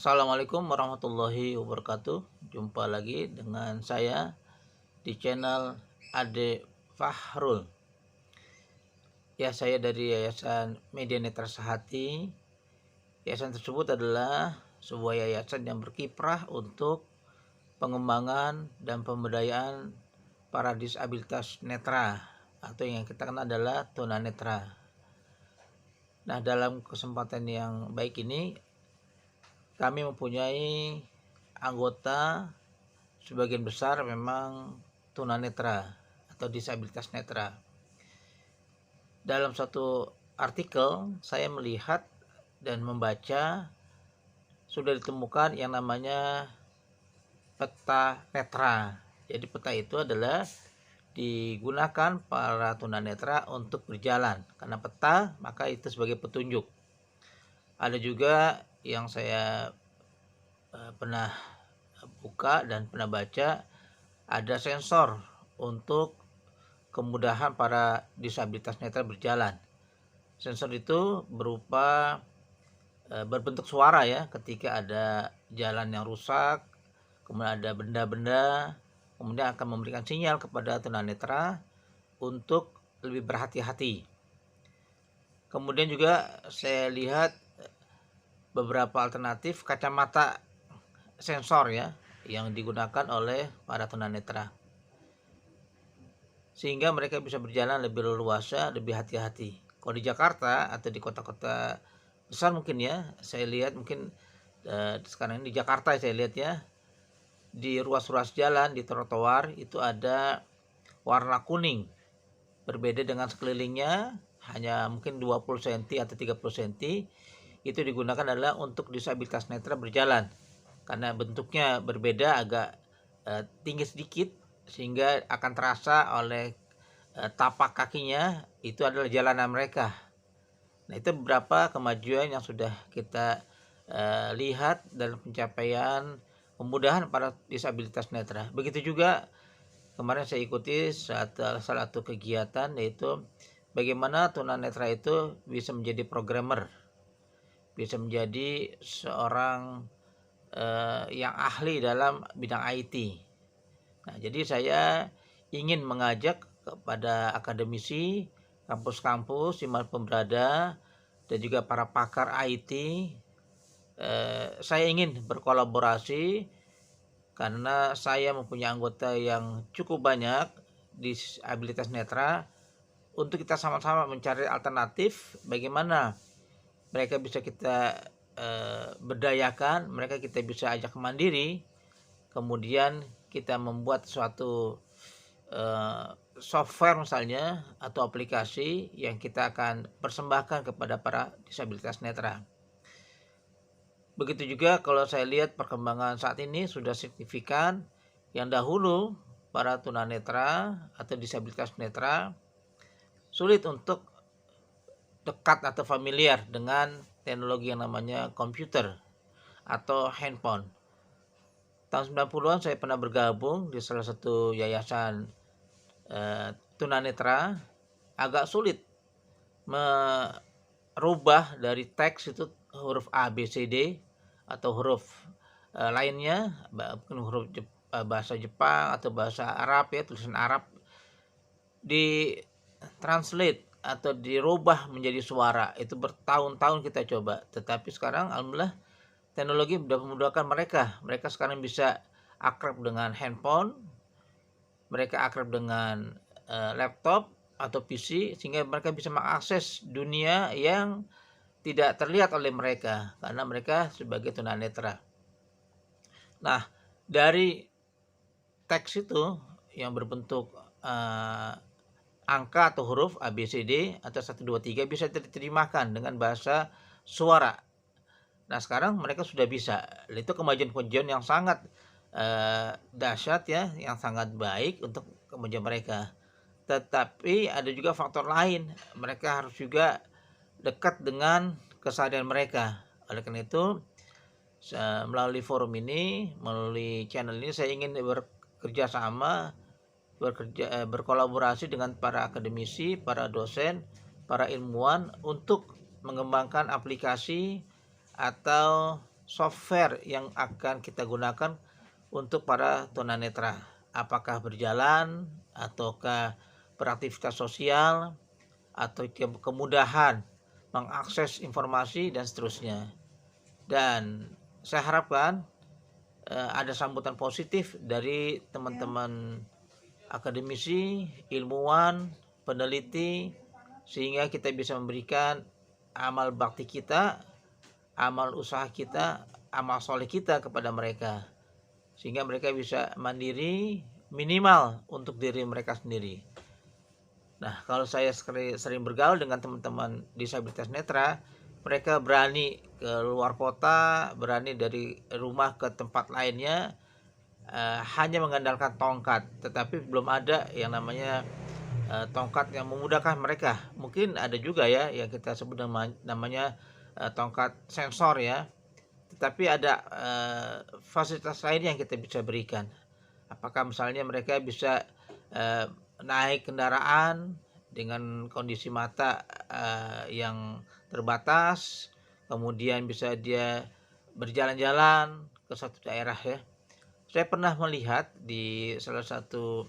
Assalamualaikum warahmatullahi wabarakatuh. Jumpa lagi dengan saya di channel Ade Fahrul. Ya, saya dari Yayasan Media Netra Sehati. Yayasan tersebut adalah sebuah yayasan yang berkiprah untuk pengembangan dan pemberdayaan para disabilitas netra atau yang kita kenal adalah tunanetra. Nah, dalam kesempatan yang baik ini kami mempunyai anggota sebagian besar memang tunanetra atau disabilitas netra. Dalam satu artikel saya melihat dan membaca sudah ditemukan yang namanya peta netra. Jadi peta itu adalah digunakan para tunanetra untuk berjalan. Karena peta maka itu sebagai petunjuk. Ada juga yang saya pernah buka dan pernah baca, ada sensor untuk kemudahan para disabilitas netra berjalan. Sensor itu berupa berbentuk suara ya, ketika ada jalan yang rusak, kemudian ada benda-benda, kemudian akan memberikan sinyal kepada tunanetra untuk lebih berhati-hati. Kemudian juga saya lihat beberapa alternatif kacamata sensor ya yang digunakan oleh para tunanetra, sehingga mereka bisa berjalan lebih leluasa, lebih hati-hati. Kalau di Jakarta atau di kota-kota besar mungkin ya, saya lihat mungkin sekarang ini di Jakarta saya lihat ya, di ruas-ruas jalan, di trotoar itu ada warna kuning, berbeda dengan sekelilingnya, hanya mungkin 20 cm atau 30 cm. Itu digunakan adalah untuk disabilitas netra berjalan, karena bentuknya berbeda, agak tinggi sedikit, sehingga akan terasa oleh tapak kakinya itu adalah jalanan mereka. Nah, itu beberapa kemajuan yang sudah kita lihat dalam pencapaian kemudahan para disabilitas netra. Begitu juga kemarin saya ikuti salah satu kegiatan, yaitu bagaimana tunanetra itu bisa menjadi programmer, bisa menjadi seorang yang ahli dalam bidang IT. Nah, jadi saya ingin mengajak kepada akademisi, kampus-kampus dimanapun berada, dan juga para pakar IT. Saya ingin berkolaborasi karena saya mempunyai anggota yang cukup banyak disabilitas netra, untuk kita sama-sama mencari alternatif bagaimana mereka bisa kita berdayakan, mereka kita bisa ajak mandiri, kemudian kita membuat suatu software misalnya atau aplikasi yang kita akan persembahkan kepada para disabilitas netra. Begitu juga kalau saya lihat perkembangan saat ini sudah signifikan. Yang dahulu para tunanetra atau disabilitas netra sulit untuk dekat atau familiar dengan teknologi yang namanya komputer atau handphone. Tahun 90-an saya pernah bergabung di salah satu yayasan tunanetra. Agak sulit merubah dari teks itu huruf A, B, C, D atau huruf lainnya, mungkin huruf bahasa Jepang atau bahasa Arab ya, tulisan Arab, di translate atau dirubah menjadi suara. Itu bertahun-tahun kita coba, tetapi sekarang alhamdulillah teknologi sudah memudahkan mereka. Mereka sekarang bisa akrab dengan handphone, mereka akrab dengan laptop atau PC, sehingga mereka bisa mengakses dunia yang tidak terlihat oleh mereka karena mereka sebagai tunanetra. Nah, dari teks itu yang berbentuk angka atau huruf A, B, C, D atau 1, 2, 3 bisa diterjemahkan dengan bahasa suara. Nah, sekarang mereka sudah bisa. Itu kemajuan-kemajuan yang sangat dahsyat ya, yang sangat baik untuk kemajuan mereka. Tetapi ada juga faktor lain, mereka harus juga dekat dengan keseharian mereka. Oleh karena itu, melalui forum ini, melalui channel ini, saya ingin bekerja sama, berkolaborasi dengan para akademisi, para dosen, para ilmuwan untuk mengembangkan aplikasi atau software yang akan kita gunakan untuk para tunanetra. Apakah berjalan, ataukah beraktivitas sosial, atau kemudahan mengakses informasi dan seterusnya. Dan saya harapkan ada sambutan positif dari teman-teman akademisi, ilmuwan, peneliti, sehingga kita bisa memberikan amal bakti kita, amal usaha kita, amal soleh kita kepada mereka, sehingga mereka bisa mandiri minimal untuk diri mereka sendiri. Nah, kalau saya sering bergaul dengan teman-teman disabilitas netra, mereka berani ke luar kota, berani dari rumah ke tempat lainnya, hanya mengandalkan tongkat, tetapi belum ada yang namanya tongkat yang memudahkan mereka. Mungkin ada juga ya yang kita sebut namanya tongkat sensor ya, tetapi ada fasilitas lain yang kita bisa berikan. Apakah misalnya mereka bisa naik kendaraan dengan kondisi mata yang terbatas, kemudian bisa dia berjalan-jalan ke satu daerah ya. Saya pernah melihat di salah satu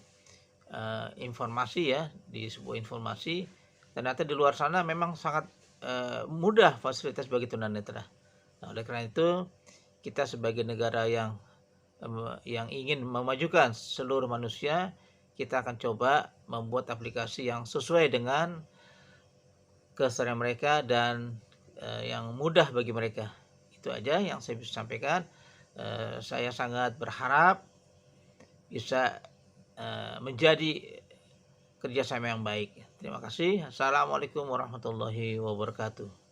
informasi ya, di sebuah informasi, ternyata di luar sana memang sangat mudah fasilitas bagi tunanetra. Nah, oleh karena itu kita sebagai negara yang ingin memajukan seluruh manusia, kita akan coba membuat aplikasi yang sesuai dengan keseharian mereka dan yang mudah bagi mereka. Itu aja yang saya bisa sampaikan. Saya sangat berharap bisa menjadi kerjasama yang baik. Terima kasih. Assalamualaikum warahmatullahi wabarakatuh.